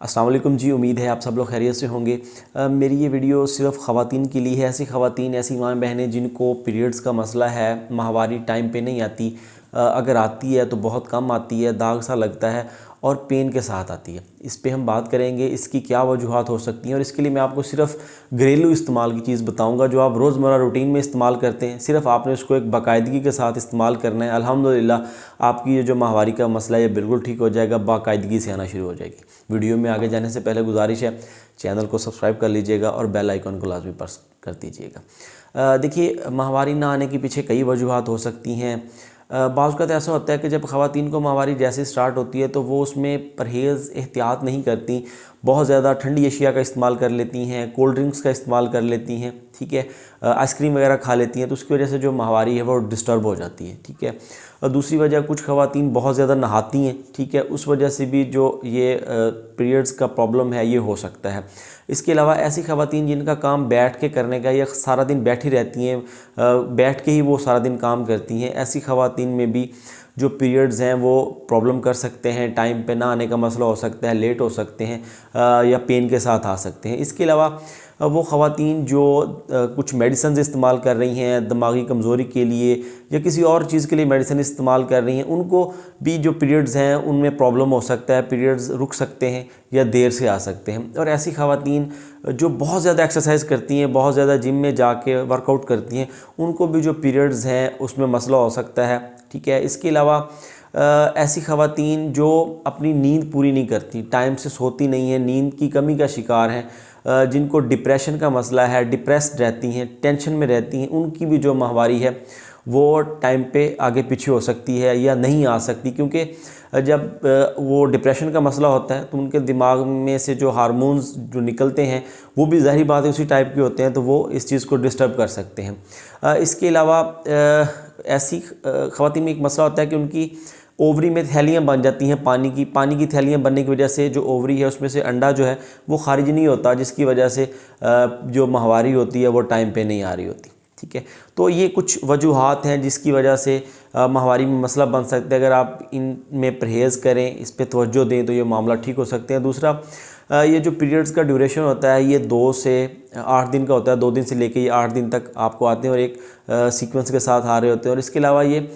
अस्सलाम वालेकुम जी, उम्मीद है आप सब लोग खैरियत से होंगे। मेरी ये वीडियो सिर्फ ख़वातीन के लिए है। ऐसी ख़वातीन, ऐसी माँ बहनें जिनको पीरियड्स का मसला है, माहवारी टाइम पे नहीं आती, अगर आती है तो बहुत कम आती है, दाग सा लगता है और पेन के साथ आती है। इस पे हम बात करेंगे, इसकी क्या वजूहात हो सकती हैं और इसके लिए मैं आपको सिर्फ घरेलू इस्तेमाल की चीज़ बताऊंगा जो आप रोज़मर्रा रूटीन में इस्तेमाल करते हैं। सिर्फ आपने उसको एक बाकायदगी के साथ इस्तेमाल करना है। अल्हम्दुलिल्लाह आपकी ये जो माहवारी का मसला है ये बिल्कुल ठीक हो जाएगा, बाकायदगी से आना शुरू हो जाएगी। वीडियो में आगे जाने से पहले गुजारिश है, चैनल को सब्सक्राइब कर लीजिएगा और बेल आइकन को लाजमी प्रेस कर दीजिएगा। देखिए, माहवारी ना आने के पीछे कई वजूहात हो सकती हैं। बाज़ औक़ात ऐसा होता है कि जब ख़वातीन को माहवारी जैसे स्टार्ट होती है तो वो उसमें परहेज़ एहतियात नहीं करती, बहुत ज़्यादा ठंडी अशिया का इस्तेमाल कर लेती हैं, कोल्ड ड्रिंक्स का इस्तेमाल कर लेती हैं, ठीक है, आइसक्रीम वगैरह खा लेती हैं, तो उसकी वजह से जो माहवारी है वो डिस्टर्ब हो जाती है, ठीक है। और दूसरी वजह, कुछ ख़वातीन बहुत ज़्यादा नहाती हैं, ठीक है, उस वजह से भी जो ये पीरियड्स का प्रॉब्लम है ये हो सकता है। इसके अलावा ऐसी ख़वातीन जिनका काम बैठ के करने का या सारा दिन बैठी रहती हैं, बैठ के ही वो सारा दिन काम करती हैं, ऐसी ख़वातीन में भी जो पीरियड्स हैं वो प्रॉब्लम कर सकते हैं। टाइम पे ना आने का मसला हो सकता है, लेट हो सकते हैं या पेन के साथ आ सकते हैं। इसके अलावा वो ख़वातीन जो कुछ मेडिसिन इस्तेमाल कर रही हैं दिमागी कमज़ोरी के लिए या किसी और चीज़ के लिए मेडिसिन इस्तेमाल कर रही हैं, उनको भी जो पीरियड्स हैं उनमें प्रॉब्लम हो सकता है, पीरियड्स रुक सकते हैं या देर से आ सकते हैं। और ऐसी ख़वातीन जो बहुत ज़्यादा एक्सरसाइज करती हैं, बहुत ज़्यादा जिम में जाके वर्कआउट करती हैं, उनको भी जो पीरियड्स हैं उसमें मसला हो सकता है, ठीक है। इसके अलावा ऐसी ख़वातीन जो अपनी नींद पूरी नहीं करती, टाइम से सोती नहीं है, नींद की कमी का शिकार हैं, जिनको डिप्रेशन का मसला है, डिप्रेस्ड रहती हैं, टेंशन में रहती हैं, उनकी भी जो माहवारी है वो टाइम पे आगे पीछे हो सकती है या नहीं आ सकती। क्योंकि जब वो डिप्रेशन का मसला होता है तो उनके दिमाग में से जो हार्मोन्स जो निकलते हैं वो भी ज़ाहिर बात है उसी टाइप के होते हैं, तो वो इस चीज़ को डिस्टर्ब कर सकते हैं। इसके अलावा ऐसी ख़वातीन में एक मसला होता है कि उनकी ओवरी में थैलियाँ बन जाती हैं पानी की थैलियाँ बनने की वजह से जो ओवरी है उसमें से अंडा जो है वो खारिज नहीं होता, जिसकी वजह से जो माहवारी होती है वो टाइम पे नहीं आ रही होती, ठीक है। तो ये कुछ वजूहात हैं जिसकी वजह से माहवारी में मसला बन सकता है। अगर आप इनमें परहेज़ करें, इस पर तवज्जो दें तो ये मामला ठीक हो सकते हैं। दूसरा, ये जो पीरियड्स का ड्यूरेशन होता है ये 2 से 8 दिन का होता है, 2 दिन से लेके ये 8 दिन तक आपको आते हैं और एक सीक्वेंस के साथ आ रहे होते हैं। और इसके अलावा ये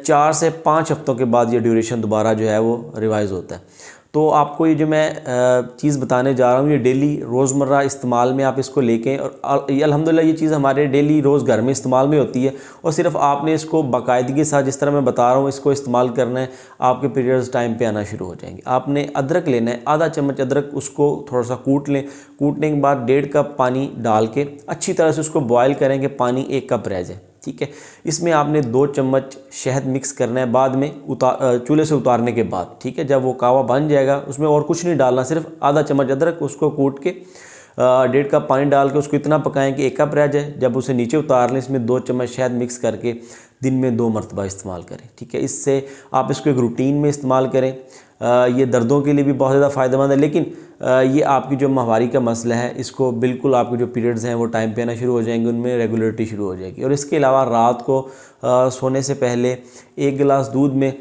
4 से 5 हफ्तों के बाद ये ड्यूरेशन दोबारा जो है वो रिवाइज़ होता है। तो आपको ये जो मैं चीज़ बताने जा रहा हूँ ये डेली रोज़मर्रा इस्तेमाल में आप इसको लेकें और ये अल्हम्दुलिल्लाह ये चीज़ हमारे डेली रोज़ घर में इस्तेमाल में होती है और सिर्फ आपने इसको बाकायदगी के साथ जिस तरह मैं बता रहा हूँ इसको इस्तेमाल करना है, आपके पीरियड्स टाइम पे आना शुरू हो जाएंगे। आपने अदरक लेना है, आधा चम्मच अदरक, उसको थोड़ा सा कूट लें, कूटने के बाद 1.5 कप पानी डाल के अच्छी तरह से उसको बॉयल करेंगे, पानी 1 कप रह जाए, ठीक है। इसमें आपने 2 चम्मच शहद मिक्स करना है बाद में चूल्हे से उतारने के बाद, ठीक है। जब वो कावा बन जाएगा उसमें और कुछ नहीं डालना, सिर्फ आधा चम्मच अदरक, उसको कूट के 1.5 कप पानी डाल के उसको इतना पकाएं कि 1 कप रह जाए। जब उसे नीचे उतार लें, इसमें 2 चम्मच शहद मिक्स करके दिन में 2 मरतबा इस्तेमाल करें, ठीक है। इससे आप इसको एक रूटीन में इस्तेमाल करें। ये दर्दों के लिए भी बहुत ज़्यादा फ़ायदेमंद है, लेकिन ये आपकी जो माहवारी का मसला है इसको बिल्कुल आपके जो पीरियड्स हैं वो टाइम पे आना शुरू हो जाएंगे, उनमें रेगुलरिटी शुरू हो जाएगी। और इसके अलावा रात को सोने से पहले 1 गिलास दूध में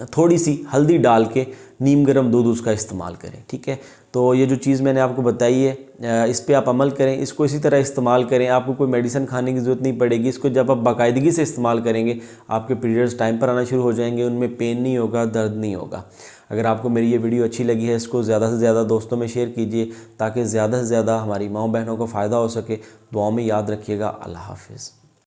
थोड़ी सी हल्दी डाल के नीम गर्म दूध उसका इस्तेमाल करें, ठीक है। तो ये जो चीज़ मैंने आपको बताई है इस पे आप अमल करें, इसको इसी तरह इस्तेमाल करें, आपको कोई मेडिसिन खाने की ज़रूरत नहीं पड़ेगी। इसको जब आप बाकायदगी से इस्तेमाल करेंगे आपके पीरियड्स टाइम पर आना शुरू हो जाएंगे, उनमें पेन नहीं होगा, दर्द नहीं होगा। अगर आपको मेरी ये वीडियो अच्छी लगी है इसको ज़्यादा से ज़्यादा दोस्तों में शेयर कीजिए ताकि ज़्यादा से ज़्यादा हमारी माँ बहनों को फ़ायदा हो सके। दुआओं में याद रखिएगा। अल्लाह हाफ़िज़।